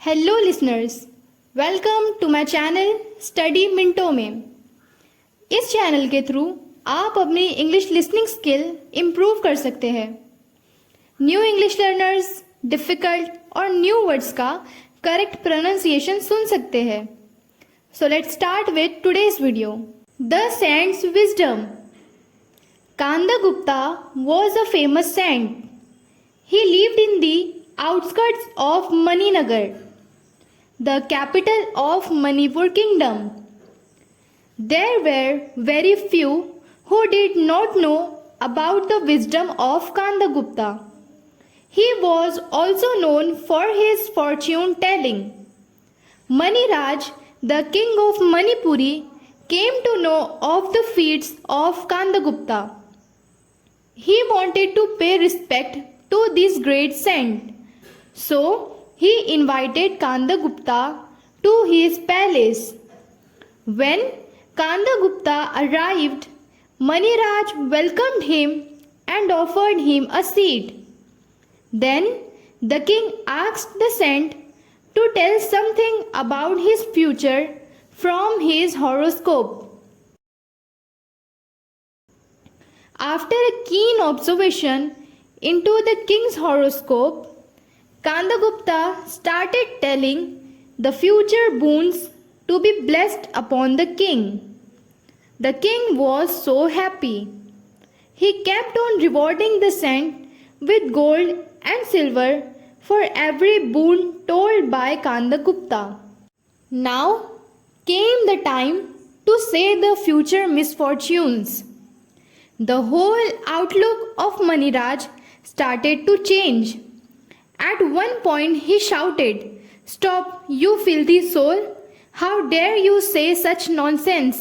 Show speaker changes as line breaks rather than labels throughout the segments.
Hello listeners, welcome to my channel study मिनटों में। इस चैनल के थ्रू आप अपनी इंग्लिश लिसनिंग स्किल इम्प्रूव कर सकते हैं। न्यू इंग्लिश लर्नर्स डिफ़िकल्ट और न्यू वर्ड्स का करेक्ट प्रोनाउंसिएशन सुन सकते हैं। So let's start with today's video. The saints wisdom. Kandagupta was a famous saint. He lived in the outskirts of Maninagar, the capital of Manipur kingdom. There were very few who did not know about the wisdom of Kandagupta. He was also known for his fortune telling. Maniraj, the king of Manipuri, came to know of the feats of Kandagupta. He wanted to pay respect to this great saint, so he invited Kandagupta to his palace. When Kandagupta arrived, Maniraj welcomed him and offered him a seat. Then the king asked the saint to tell something about his future from his horoscope. After a keen observation into the king's horoscope, Kandagupta started telling the future boons to be blessed upon the king. The king was so happy. He kept on rewarding the saint with gold and silver for every boon told by Kandagupta. Now came the time to say the future misfortunes. The whole outlook of Maniraj started to change. At one point he shouted, "Stop, you filthy soul! How dare you say such nonsense?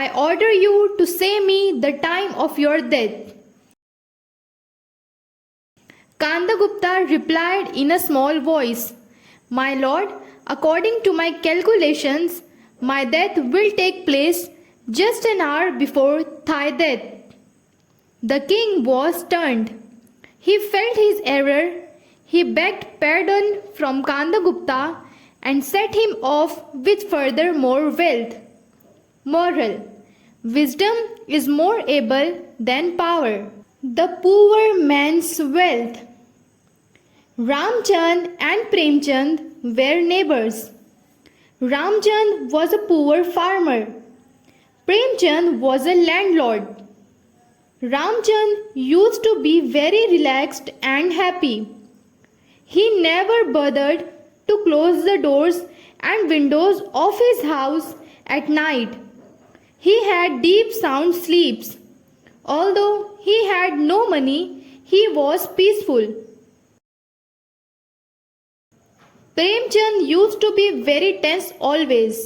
I order you to say me the time of your death." Kandagupta replied in a small voice, "My lord, according to my calculations, my death will take place just an hour before thy death." The king was stunned. He felt his error. He begged pardon from Kandagupta and set him off with further more wealth. Moral: wisdom is more able than power. The poor man's wealth. Ramchand and Premchand were neighbors. Ramchand was a poor farmer. Premchand was a landlord. Ramchand used to be very relaxed and happy. He never bothered to close the doors and windows of his house at night. He had deep sound sleeps. Although he had no money, he was peaceful. Premchand used to be very tense always.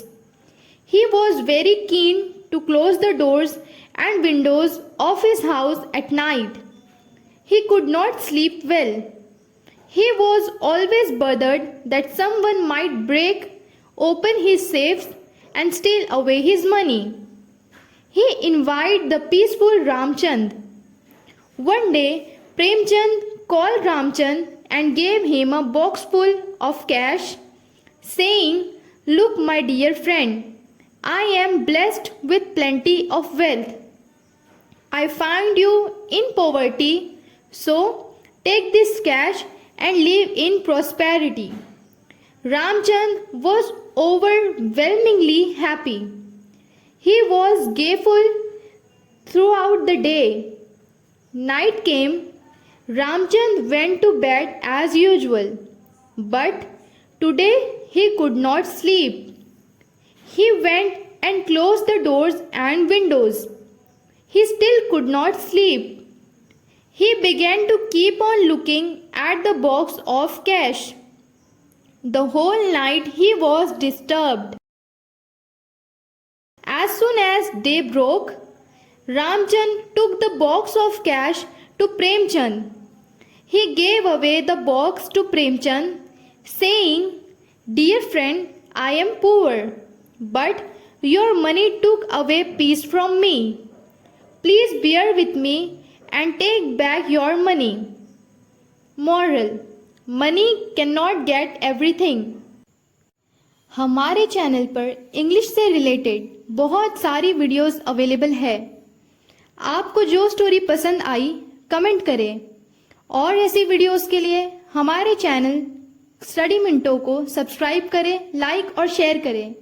He was very keen to close the doors and windows of his house at night. He could not sleep well. He was always bothered that someone might break open his safes and steal away his money. He envied the peaceful Ramchand. One day, Premchand called Ramchand and gave him a box full of cash, saying, "Look, my dear friend, I am blessed with plenty of wealth. I find you in poverty, so take this cash and live in prosperity." Ramchand was overwhelmingly happy. He was gayful throughout the day. Night came. Ramchand went to bed as usual, but today he could not sleep. He went and closed the doors and windows. He still could not sleep. He began to keep on looking at the box of cash. The whole night he was disturbed. As soon as day broke, Ramchand took the box of cash to Premchand. He gave away the box to Premchand, saying, "Dear friend, I am poor, but your money took away peace from me. Please bear with me and take back your money." Moral: money cannot get everything. हमारे channel पर English से related बहुत सारी videos available है। आपको जो story पसंद आई comment करें और ऐसी वीडियोस के लिए हमारे चैनल स्टडी मिंटो को सब्सक्राइब करें, लाइक और शेयर करें।